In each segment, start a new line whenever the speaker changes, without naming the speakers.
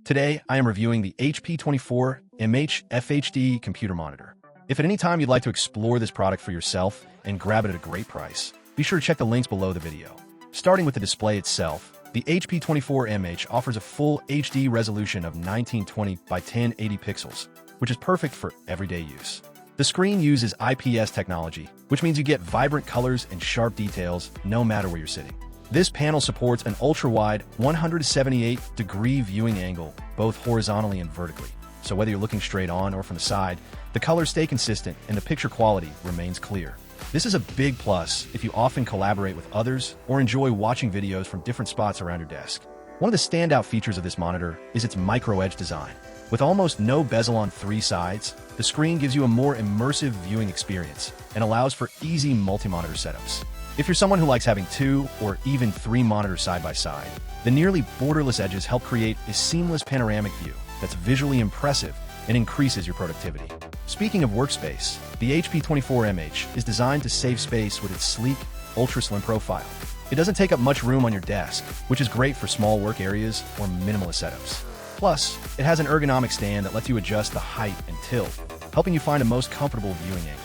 Today, I am reviewing the HP 24MH FHD computer monitor. If at any time you'd like to explore this product for yourself and grab it at a great price, be sure to check the links below the video. Starting with the display itself, the HP 24MH offers a full HD resolution of 1920 by 1080 pixels, which is perfect for everyday use. The screen uses IPS technology, which means you get vibrant colors and sharp details no matter where you're sitting. This panel supports an ultra-wide 178-degree viewing angle, both horizontally and vertically. So whether you're looking straight on or from the side, the colors stay consistent and the picture quality remains clear. This is a big plus if you often collaborate with others or enjoy watching videos from different spots around your desk. One of the standout features of this monitor is its micro-edge design. With almost no bezel on three sides, the screen gives you a more immersive viewing experience and allows for easy multi-monitor setups. If you're someone who likes having 2 or even 3 monitors side by side, the nearly borderless edges help create a seamless panoramic view that's visually impressive and increases your productivity. Speaking of workspace, the HP 24MH is designed to save space with its sleek, ultra-slim profile. It doesn't take up much room on your desk, which is great for small work areas or minimalist setups. Plus, it has an ergonomic stand that lets you adjust the height and tilt, helping you find a most comfortable viewing angle.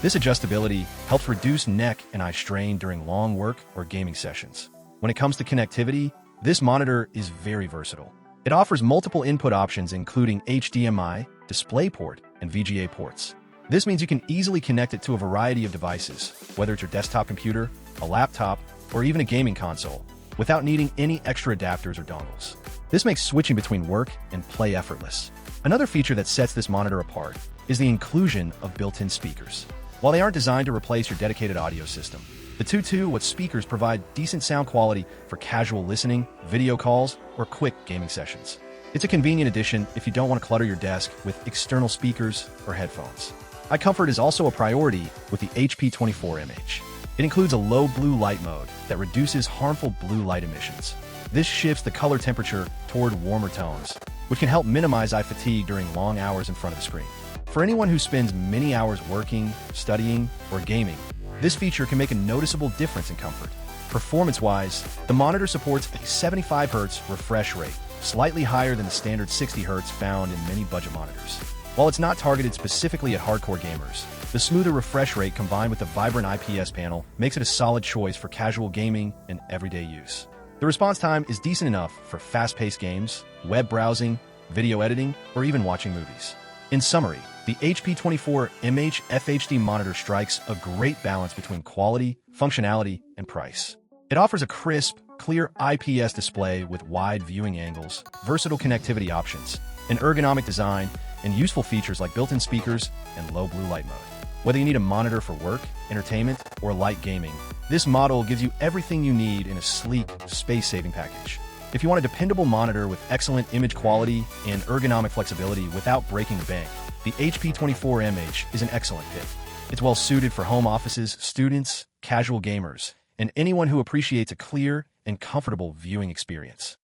This adjustability helps reduce neck and eye strain during long work or gaming sessions. When it comes to connectivity, this monitor is very versatile. It offers multiple input options including HDMI, DisplayPort, and VGA ports. This means you can easily connect it to a variety of devices, whether it's your desktop computer, a laptop, or even a gaming console, without needing any extra adapters or dongles. This makes switching between work and play effortless. Another feature that sets this monitor apart is the inclusion of built-in speakers. While they aren't designed to replace your dedicated audio system, the 2.2-watt speakers provide decent sound quality for casual listening, video calls, or quick gaming sessions. It's a convenient addition if you don't want to clutter your desk with external speakers or headphones. Eye comfort is also a priority with the HP 24MH. It includes a low blue light mode that reduces harmful blue light emissions. This shifts the color temperature toward warmer tones, which can help minimize eye fatigue during long hours in front of the screen. For anyone who spends many hours working, studying, or gaming, this feature can make a noticeable difference in comfort. Performance-wise, the monitor supports a 75 Hz refresh rate, slightly higher than the standard 60 Hz found in many budget monitors. While it's not targeted specifically at hardcore gamers, the smoother refresh rate combined with the vibrant IPS panel makes it a solid choice for casual gaming and everyday use. The response time is decent enough for fast-paced games, web browsing, video editing, or even watching movies. In summary, the HP 24MH FHD monitor strikes a great balance between quality, functionality, and price. It offers a crisp, clear IPS display with wide viewing angles, versatile connectivity options, an ergonomic design, and useful features like built-in speakers and low blue light mode. Whether you need a monitor for work, entertainment, or light gaming, this model gives you everything you need in a sleek, space-saving package. If you want a dependable monitor with excellent image quality and ergonomic flexibility without breaking the bank, the HP 24MH is an excellent pick. It's well suited for home offices, students, casual gamers, and anyone who appreciates a clear and comfortable viewing experience.